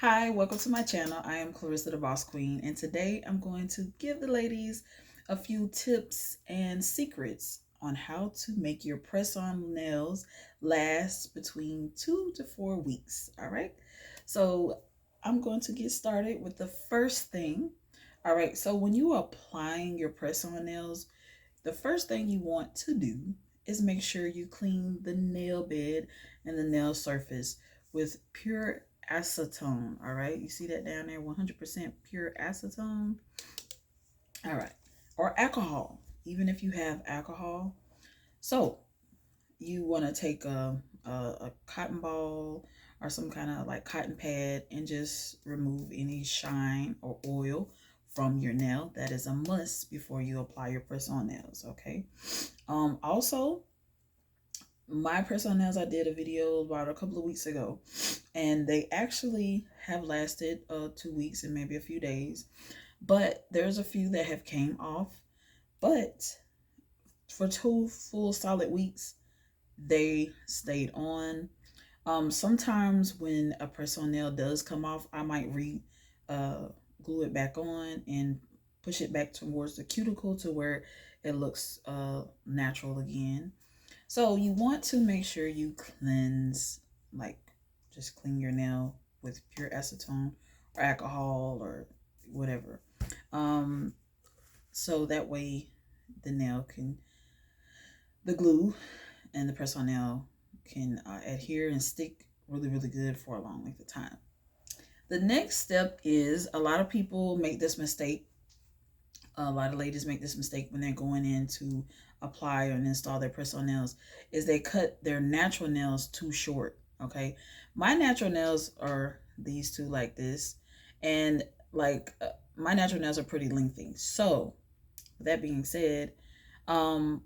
Hi, welcome to my channel. I am Clarissa the Bo Queen, and today I'm going to give the ladies a few tips and secrets on how to make your press-on nails last between 2 to 4 weeks. All right, so I'm going to get started with the first thing. All right, so when you are applying your press-on nails, the first thing you want to do is make sure you clean the nail bed and the nail surface with pure acetone. All right, you see that down there, 100% pure acetone. All right, or alcohol, even if you have alcohol. So you want to take a cotton ball or some kind of like cotton pad and just remove any shine or oil from your nail. That is a must before you apply your press-on nails. Okay. Also, my press-on nails, I did a video about a couple of weeks ago, and they actually have lasted 2 weeks and maybe a few days, but there's a few that have came off. But for 2 full solid weeks, they stayed on. Sometimes when a press-on nail does come off, I might glue it back on and push it back towards the cuticle to where it looks natural again. So you want to make sure you cleanse, like just clean your nail with pure acetone or alcohol or whatever. Um, so that way the nail can, the glue and the press on nail can adhere and stick really, really good for a long length of time. The next step is a lot of people make this mistake. A lot of ladies make this mistake when they're going in to apply and install their press-on nails, is they cut their natural nails too short. Okay, my natural nails are these two like this, and my natural nails are pretty lengthy. So with that being said, um,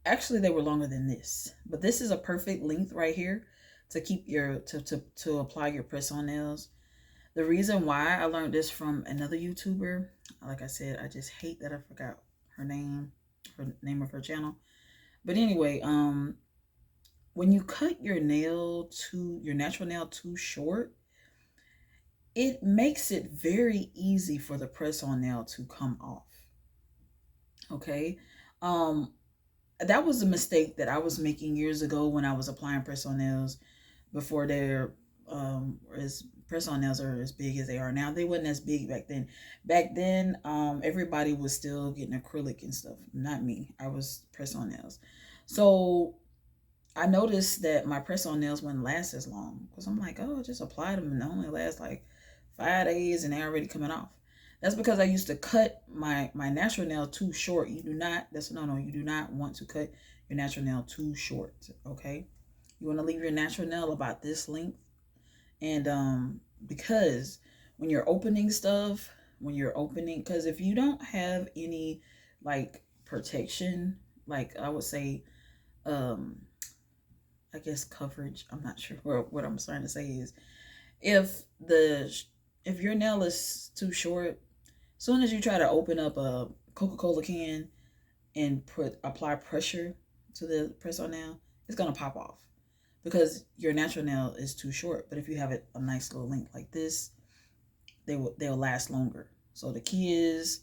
actually they were longer than this, but this is a perfect length right here to keep your to apply your press-on nails. The reason why I learned this from another YouTuber, like I said, I just hate that I forgot her name of her channel. But anyway, when you cut your natural nail too short, it makes it very easy for the press-on nail to come off. Okay, um, that was a mistake that I was making years ago when I was applying press-on nails before they're as press-on nails are as big as they are now. They wasn't as big back then. Back then, everybody was still getting acrylic and stuff. Not me. I was press-on nails. So I noticed that my press-on nails wouldn't last as long because I'm like, oh, just apply them and they only last like 5 days and they're already coming off. That's because I used to cut my natural nail too short. You do not, that's no, you do not want to cut your natural nail too short. Okay. You want to leave your natural nail about this length. And because when you're opening stuff, because if you don't have any like protection, like I would say, um, I guess coverage, I'm not sure what I'm trying to say is if the if your nail is too short, as soon as you try to open up a Coca-Cola can and apply pressure to the press on nail, it's gonna pop off because your natural nail is too short. But if you have it a nice little length like this, they'll last longer. So the key is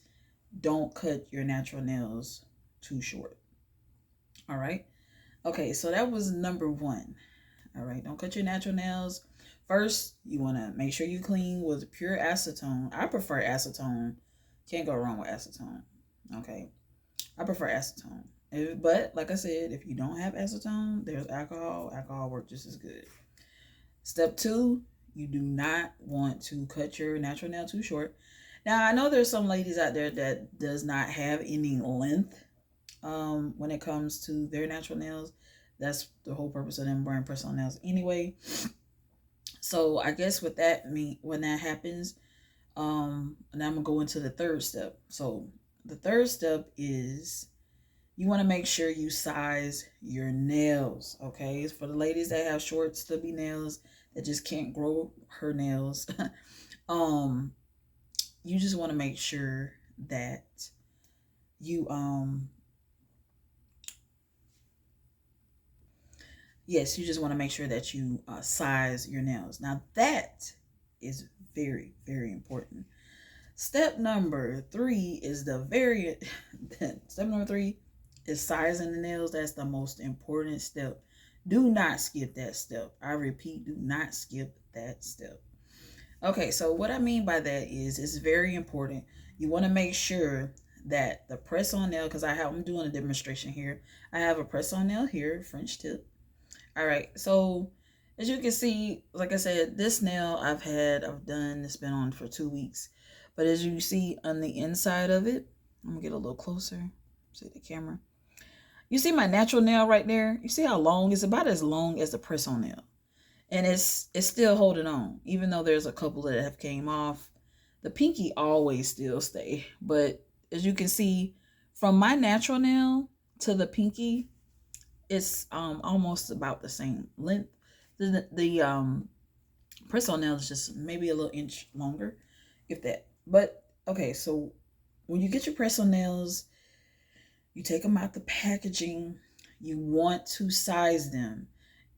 don't cut your natural nails too short. All right. Okay, so that was number one. All right, don't cut your natural nails. First, you want to make sure you clean with pure acetone. I prefer acetone. Can't go wrong with acetone. Okay, I prefer acetone. But like I said, if you don't have acetone, there's alcohol. Alcohol works just as good. Step two, you do not want to cut your natural nail too short. Now, I know there's some ladies out there that does not have any length when it comes to their natural nails. That's the whole purpose of them wearing press-on nails anyway. So I guess when that happens, and I'm gonna go into the third step. So the third step is you want to make sure you size your nails. Okay, it's for the ladies that have short, stubby nails that just can't grow her nails. um, you just want to make sure that you yes, you just want to make sure that you size your nails. Now that is very, very important. Step number three is the very step number three is sizing the nails. That's the most important step. Do not skip that step. I repeat, do not skip that step. Okay, so what I mean by that is it's very important. You want to make sure that the press on nail, because I'm doing a demonstration here. I have a press on nail here, French tip. All right, so as you can see, like I said, this nail I've done, it's been on for 2 weeks. But as you see on the inside of it, I'm gonna get a little closer, see the camera. You see my natural nail right there? You see how long? It's about as long as the press on nail. And it's still holding on, even though there's a couple that have came off. The pinky always still stay. But as you can see, from my natural nail to the pinky, it's almost about the same length. The press on nail is just maybe a little inch longer, if that. But okay, so when you get your press on nails, you take them out the packaging. You want to size them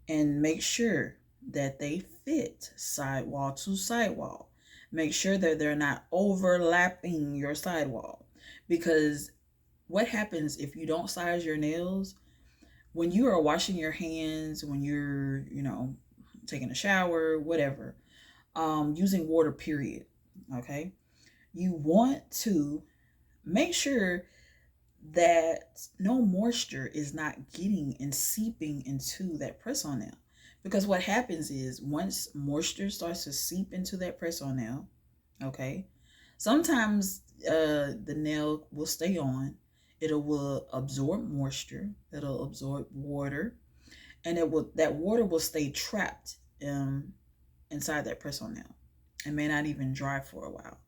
and make sure that they fit sidewall to sidewall. Make sure that they're not overlapping your sidewall, because what happens if you don't size your nails when you are washing your hands, when you're, taking a shower, whatever, using water, period. Okay. You want to make sure that no moisture is not getting and seeping into that press on nail. Because what happens is once moisture starts to seep into that press on nail, okay, sometimes the nail will stay on. It will absorb moisture. It'll absorb water, and that water will stay trapped inside that press on nail. It may not even dry for a while.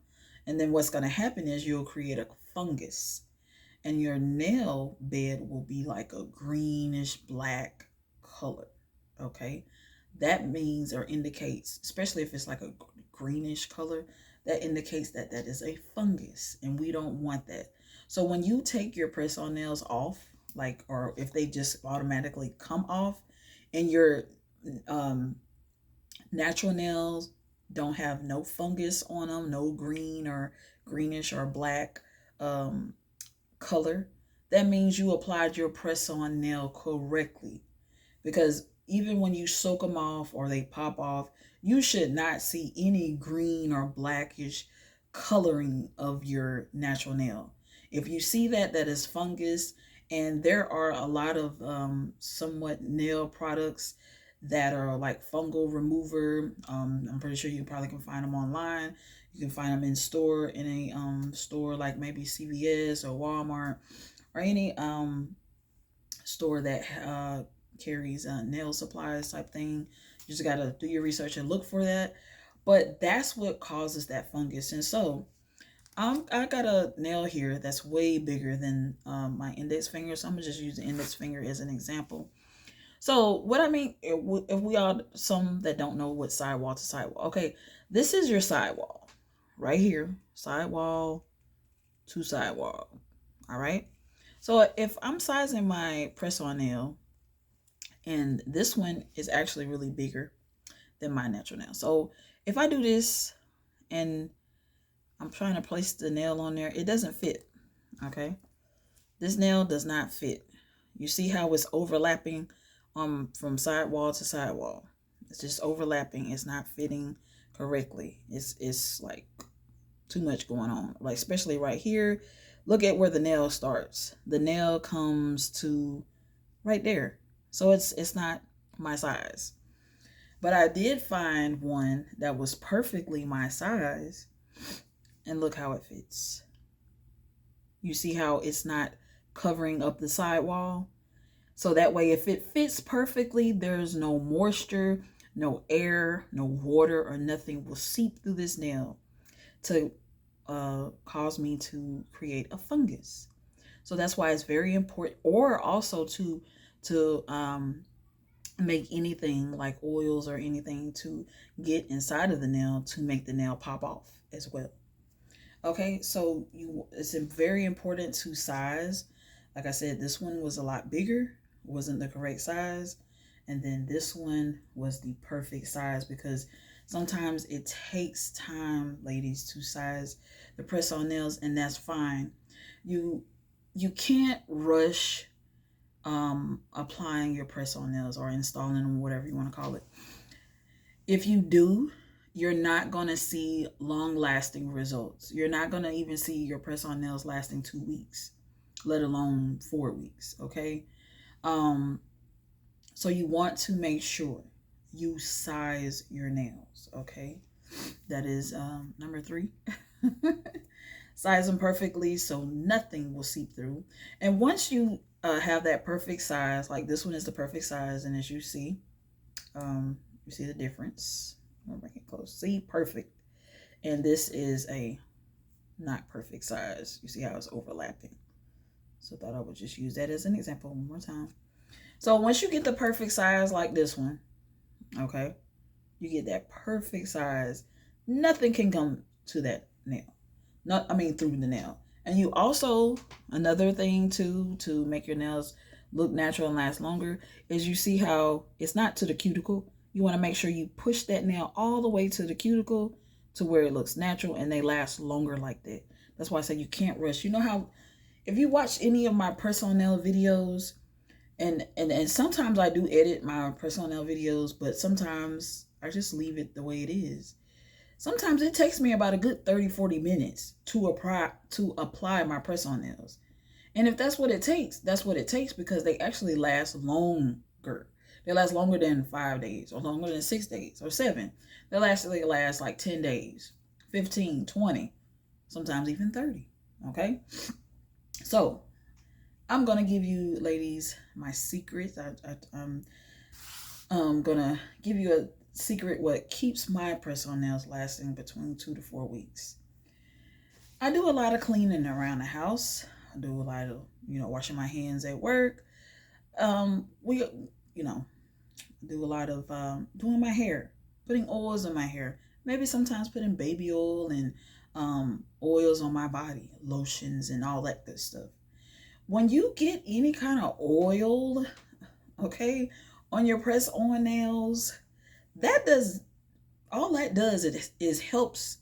And then what's going to happen is you'll create a fungus, and your nail bed will be like a greenish black color. Okay, that means or indicates, especially if it's like a greenish color, that indicates that that is a fungus, and we don't want that. So when you take your press on nails off, like, or if they just automatically come off, and your natural nails don't have no fungus on them, no green or greenish or black um, color, that means you applied your press on nail correctly. Because even when you soak them off or they pop off, you should not see any green or blackish coloring of your natural nail. If you see that, that is fungus. And there are a lot of somewhat nail products that are like fungal remover. I'm pretty sure you probably can find them online. You can find them in a store like maybe CVS or Walmart or any store that carries nail supplies type thing. You just gotta do your research and look for that. But that's what causes that fungus. And so I got a nail here that's way bigger than my index finger. So I'm gonna just use the index finger as an example. So what I mean, if we all, some that don't know what sidewall to sidewall. Okay, this is your sidewall right here, sidewall to sidewall. All right. So if I'm sizing my press on nail, and this one is actually really bigger than my natural nail. So if I do this and I'm trying to place the nail on there, it doesn't fit. Okay. This nail does not fit. You see how it's overlapping from sidewall to sidewall. It's just overlapping. It's not fitting correctly. It's like too much going on. Like especially right here. Look at where the nail starts. The nail comes to right there. So it's not my size. But I did find one that was perfectly my size. And look how it fits. You see how it's not covering up the sidewall? So that way, if it fits perfectly, there's no moisture, no air, no water, or nothing will seep through this nail to cause me to create a fungus. So that's why it's very important, or also to make anything like oils or anything to get inside of the nail to make the nail pop off as well. Okay, so it's very important to size. Like I said, this one was a lot bigger, wasn't the correct size. And then this one was the perfect size because Sometimes it takes time, ladies, to size the press-on nails, and that's fine. You can't rush applying your press-on nails or installing them, whatever you want to call it. If you do, you're not going to see long-lasting results. You're not going to even see your press-on nails lasting 2 weeks, let alone 4 weeks, okay? So you want to make sure you size your nails, okay? That is number 3. Size them perfectly so nothing will seep through. And once you have that perfect size, like this one is the perfect size, and as you see the difference. I'll bring it close. See, perfect. And this is a not perfect size. You see how it's overlapping. So I thought I would just use that as an example one more time. So once you get the perfect size like this one, okay, you get that perfect size, nothing can come to that nail. Through the nail. And you also, another thing too, to make your nails look natural and last longer, is you see how it's not to the cuticle. You want to make sure you push that nail all the way to the cuticle to where it looks natural and they last longer like that. That's why I say you can't rush. You know how, if you watch any of my press-on nail videos, and sometimes I do edit my press-on nail videos, but sometimes I just leave it the way it is. Sometimes it takes me about a good 30-40 minutes to apply my press-on nails. And if that's what it takes, that's what it takes, because they actually last longer. They last longer than 5 days, or longer than 6 days, or 7. They last like 10 days, 15, 20, sometimes even 30. Okay? So, I'm going to give you, ladies, my secrets. I'm going to give you a secret what keeps my press-on nails lasting between 2 to 4 weeks. I do a lot of cleaning around the house. I do a lot of, washing my hands at work. We do a lot of doing my hair, putting oils in my hair, maybe sometimes putting baby oil and oils on my body, lotions and all that good stuff. When you get any kind of oil, okay, on your press-on nails, all that does is helps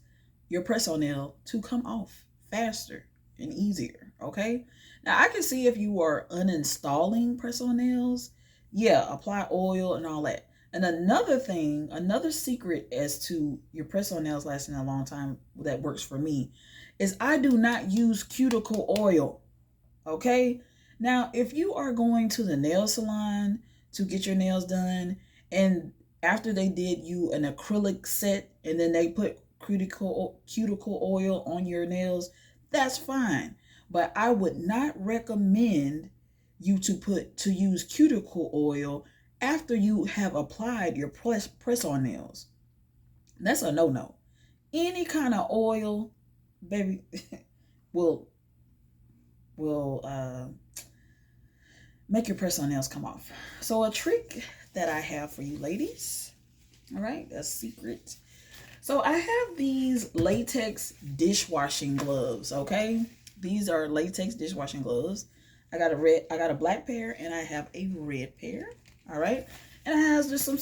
your press-on nail to come off faster and easier, okay? Now, I can see if you are uninstalling press-on nails, yeah, apply oil and all that. And another secret as to your press-on nails lasting a long time that works for me is I do not use cuticle oil, okay? Now, if you are going to the nail salon to get your nails done, and after they did you an acrylic set and then they put cuticle oil on your nails, that's fine. But I would not recommend you to use cuticle oil after you have applied your press-on nails. That's a no-no. Any kind of oil, baby, will make your press-on nails come off. So a trick that I have for you ladies, all right, a secret. So I have these latex dishwashing gloves, okay? These are latex dishwashing gloves. I got a black pair and I have a red pair, all right? And it has just some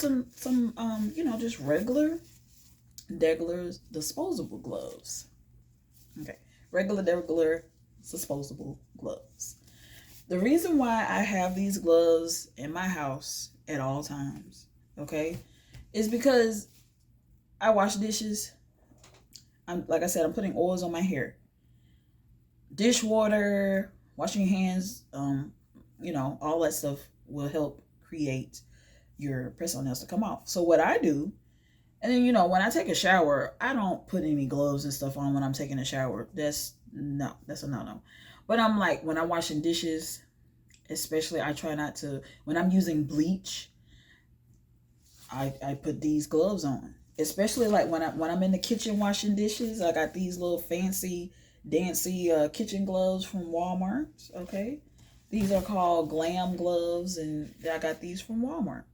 just regular disposable gloves. Okay, regular disposable gloves. The reason why I have these gloves in my house at all times, okay, is because I wash dishes. Like I said, I'm putting oils on my hair. Dishwater, washing your hands, all that stuff will help create your press-on nails to come off. So what I do, and then, when I take a shower, I don't put any gloves and stuff on when I'm taking a shower. That's a no-no. But I'm like, when I'm washing dishes, especially, I try not to, when I'm using bleach, I put these gloves on. Especially like when I'm in the kitchen washing dishes, I got these little fancy, dancy kitchen gloves from Walmart, okay? These are called glam gloves, and I got these from Walmart.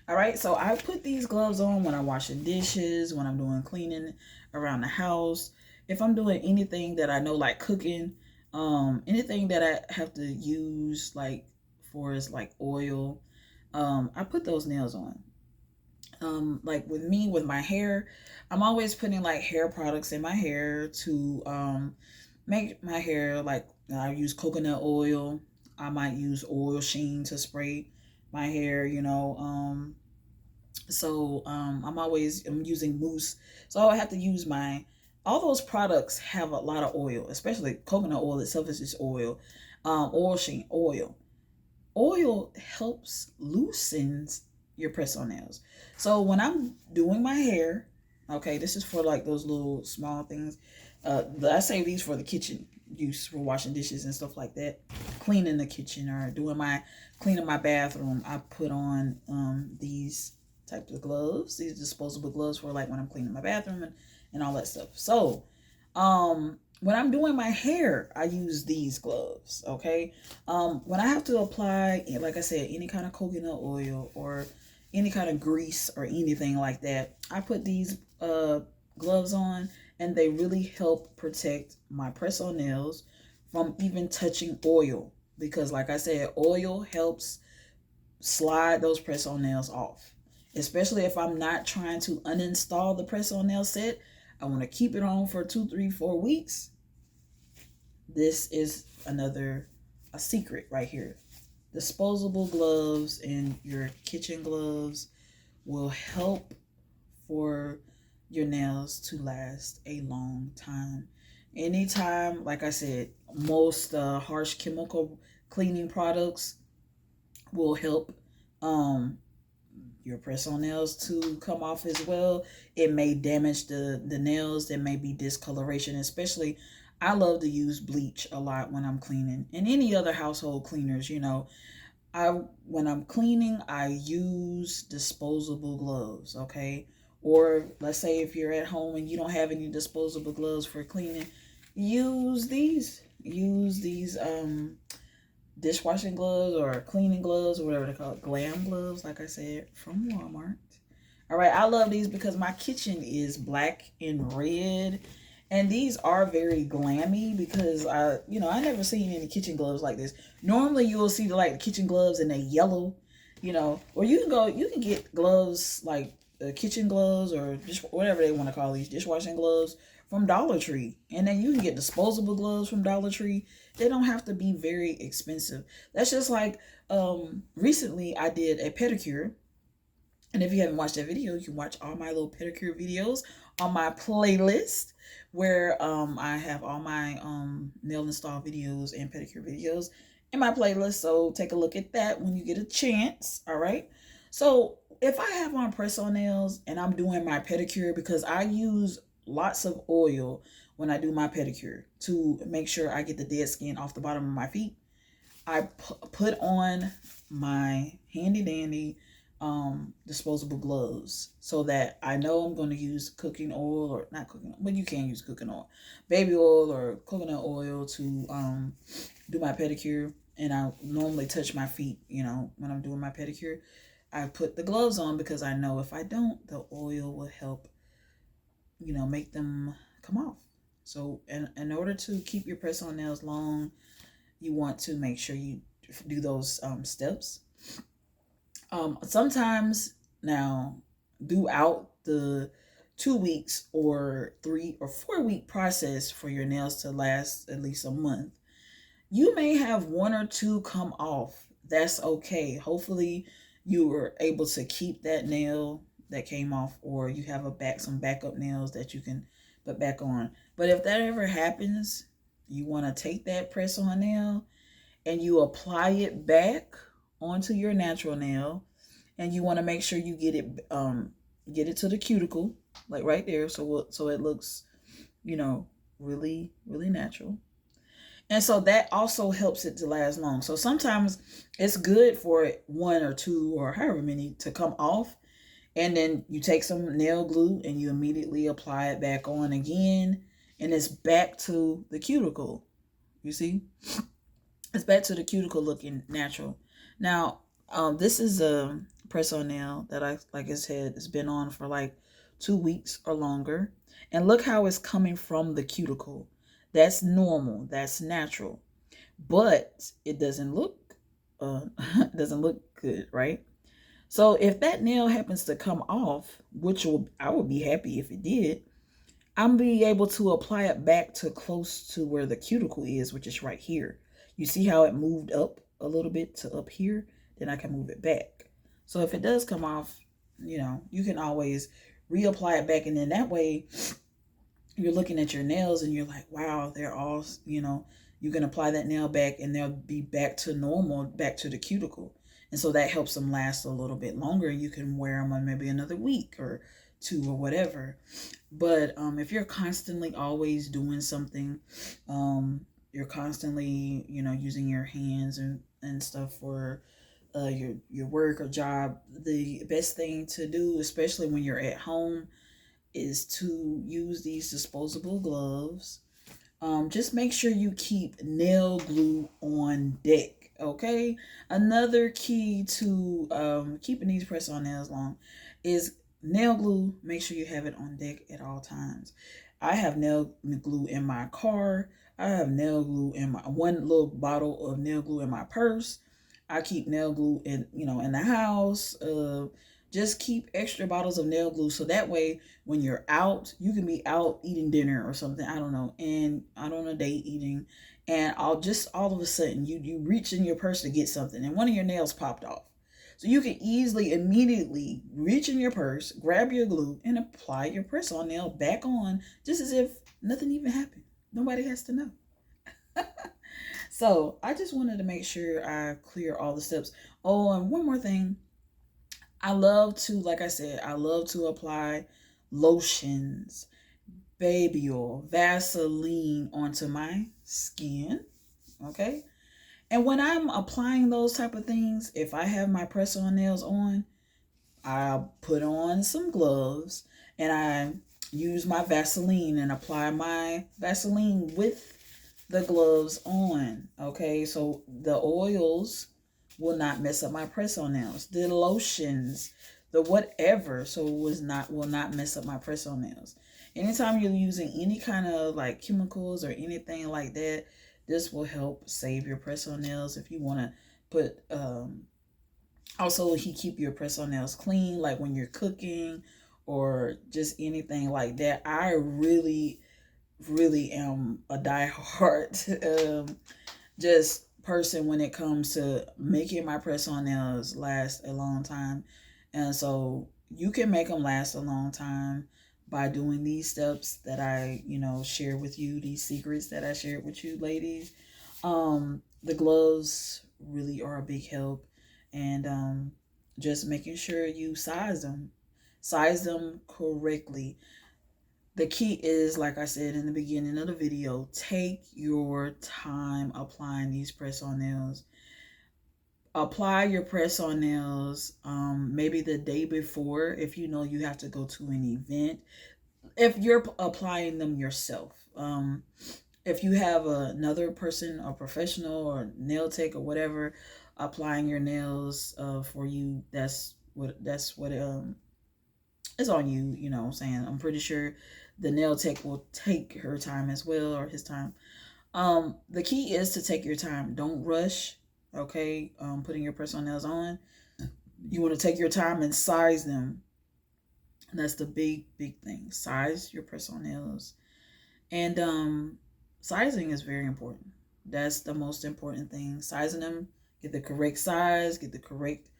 All right, so I put these gloves on when I'm washing dishes, when I'm doing cleaning around the house. If I'm doing anything that I know, like cooking, anything that I have to use, like for is like oil, I put those nails on. Like with me, with my hair, I'm always putting like hair products in my hair to make my hair, like I use coconut oil. I might use oil sheen to spray my hair, I'm using mousse. So I have to use my, all those products have a lot of oil, especially coconut oil itself is just oil. Oil sheen oil. Oil helps loosens your press on nails. So when I'm doing my hair, okay, this is for like those little small things. I save these for the kitchen use, for washing dishes and stuff like that. Cleaning the kitchen or cleaning my bathroom, I put on these types of gloves, these disposable gloves for like when I'm cleaning my bathroom and all that stuff. So when I'm doing my hair, I use these gloves, okay? When I have to apply, like I said, any kind of coconut oil or any kind of grease or anything like that, I put these gloves on, and they really help protect my press-on nails from even touching oil. Because like I said, oil helps slide those press-on nails off. Especially if I'm not trying to uninstall the press-on nail set, I want to keep it on for 2, 3, 4 weeks. This is a secret right here. Disposable gloves and your kitchen gloves will help for your nails to last a long time. Anytime, like I said, most harsh chemical cleaning products will help your press-on nails to come off as well. It may damage the nails. There may be discoloration, especially I love to use bleach a lot when I'm cleaning, and any other household cleaners, when I'm cleaning, I use disposable gloves, okay? Or let's say if you're at home and you don't have any disposable gloves for cleaning, use these. Use these dishwashing gloves or cleaning gloves or whatever they call it, glam gloves, like I said, from Walmart. All right, I love these because my kitchen is black and red, and these are very glammy because I never seen any kitchen gloves like this. Normally you will see the kitchen gloves and they yellow, or you can get gloves like kitchen gloves or just whatever they want to call these, dishwashing gloves from Dollar Tree, and then you can get disposable gloves from Dollar Tree. They don't have to be very expensive. That's just like recently I did a pedicure. And if you haven't watched that video, you can watch all my little pedicure videos on my playlist where I have all my nail install videos and pedicure videos in my playlist. So take a look at that when you get a chance. All right. So if I have on press-on nails and I'm doing my pedicure, because I use lots of oil when I do my pedicure to make sure I get the dead skin off the bottom of my feet, I put on my handy dandy disposable gloves so that I know I'm going to use cooking oil, or not cooking oil, but you can use cooking oil, baby oil or coconut oil to do my pedicure. And I normally touch my feet, when I'm doing my pedicure. I put the gloves on because I know if I don't, the oil will help, make them come off. So in order to keep your press-on nails long, you want to make sure you do those steps. Sometimes now, throughout the 2 weeks or 3 or 4 week process for your nails to last at least a month, you may have one or two come off. That's okay. Hopefully you were able to keep that nail that came off, or you have some backup nails that you can put back on. But if that ever happens, you want to take that press on nail and you apply it back onto your natural nail, and you want to make sure you get it to the cuticle, like right there, so it looks, really, really natural. And so that also helps it to last long. So sometimes it's good for one or two or however many to come off, and then you take some nail glue and you immediately apply it back on again, and it's back to the cuticle. You see? It's back to the cuticle looking natural. Now, this is a press-on nail that like I said, it's been on for like 2 weeks or longer. And look how it's coming from the cuticle. That's normal. That's natural. But it doesn't look doesn't look good, right? So if that nail happens to come off, I would be happy if it did, I'm be able to apply it back to close to where the cuticle is, which is right here. You see how it moved up a little bit to up here? Then I can move it back. So if it does come off, you can always reapply it back. And then that way you're looking at your nails and you're like, wow, they're all, you can apply that nail back and they'll be back to normal, back to the cuticle. And so that helps them last a little bit longer. You can wear them on maybe another week or two or whatever. But if you're constantly always doing something, you're constantly, using your hands and stuff for your work or job, the best thing to do, especially when you're at home, is to use these disposable gloves. Just make sure you keep nail glue on deck. Okay. Another key to keeping these press-on nails long is nail glue. Make sure you have it on deck at all times. I have nail glue in my car. I have nail glue in my one little bottle of nail glue in my purse. I keep nail glue in the house. Just keep extra bottles of nail glue so that way when you're out, you can be out eating dinner or something, I don't know, and out on a date eating, and all of a sudden you reach in your purse to get something and one of your nails popped off. So you can easily immediately reach in your purse, grab your glue, and apply your press-on nail back on just as if nothing even happened. Nobody has to know. So I just wanted to make sure I clear all the steps. Oh, and one more thing. Like I said, I love to apply lotions, baby oil, Vaseline onto my skin. Okay. And when I'm applying those type of things, if I have my press-on nails on, I put on some gloves and I use my Vaseline and apply my Vaseline with the gloves on. Okay, so the oils will not mess up my press-on nails. The lotions, the whatever, so will not mess up my press-on nails. Anytime you're using any kind of like chemicals or anything like that, this will help save your press-on nails. If you want to put also he keep your press-on nails clean, like when you're cooking or just anything like that. I really am a diehard just person when it comes to making my press-on nails last a long time. And so you can make them last a long time by doing these steps that I, share with you, these secrets that I shared with you ladies. The gloves really are a big help, and just making sure you size them correctly. The key is, like I said in the beginning of the video, take your time applying these press-on nails. Apply your press-on nails maybe the day before if you know you have to go to an event. If you're applying them yourself. If you have another person, a professional or nail tech or whatever, applying your nails for you, that's what it's on you, you know what I'm saying? I'm pretty sure the nail tech will take her time as well, or his time. The key is to take your time. Don't rush, okay? Putting your press-on nails on. You want to take your time and size them. That's the big thing. Size your press-on nails. And sizing is very important. That's the most important thing. Sizing them, get the correct size, get the correct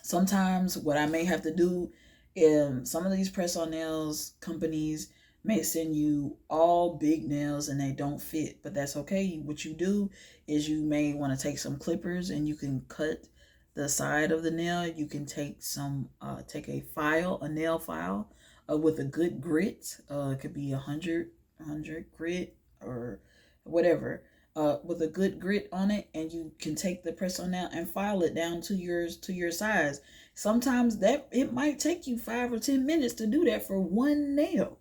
sometimes what I may have to do is some of these press-on nails companies may send you all big nails and they don't fit, but that's okay. What you do is you may want to take some clippers and you can cut the side of the nail. You can take a nail file with a good grit. It could be 100 grit or whatever, with a good grit on it, and you can take the press-on nail and file it down to your size. Sometimes that it might take you 5 or 10 minutes to do that for one nail.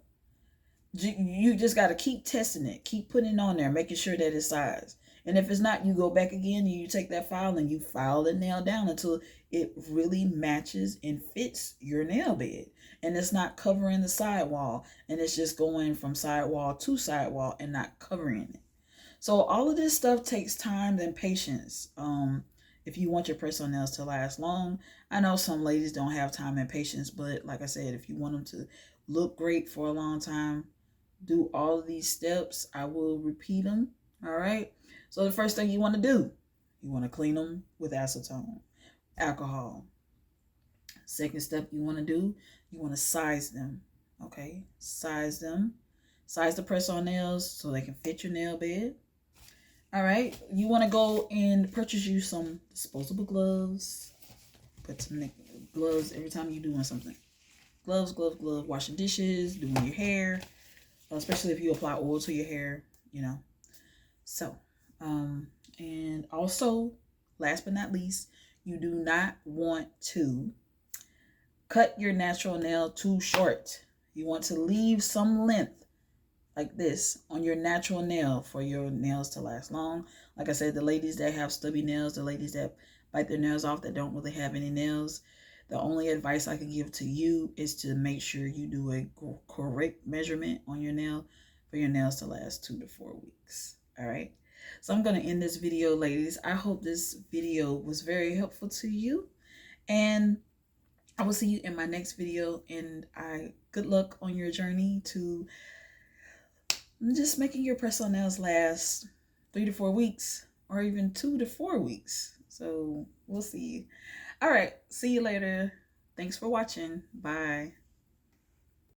You just got to keep testing it, keep putting it on there, making sure that it's size. And if it's not, you go back again and you take that file and you file the nail down until it really matches and fits your nail bed. And it's not covering the sidewall, and it's just going from sidewall to sidewall and not covering it. So all of this stuff takes time and patience. if you want your press-on nails to last long. I know some ladies don't have time and patience, but like I said, if you want them to look great for a long time, do all of these steps. I will repeat them. All right. So the first thing you want to do, you want to clean them with acetone, alcohol. Second step you want to do, you want to size them. Okay. Size them. Size the press-on nails so they can fit your nail bed. All right. You want to go and purchase you some disposable gloves. Put some gloves every time you're doing something. Gloves, gloves, gloves. Washing dishes, doing your hair, especially if you apply oil to your hair, you know. So, and also, last but not least, you do not want to cut your natural nail too short. You want to leave some length like this on your natural nail for your nails to last long. Like I said, the ladies that have stubby nails, the ladies that bite their nails off that don't really have any nails, the only advice I can give to you is to make sure you do a correct measurement on your nail for your nails to last 2 to 4 weeks. All right. So I'm going to end this video, ladies. I hope this video was very helpful to you. And I will see you in my next video. And good luck on your journey to just making your press-on nails last 3 to 4 weeks or even 2 to 4 weeks. So we'll see. All right. See you later. Thanks for watching. Bye.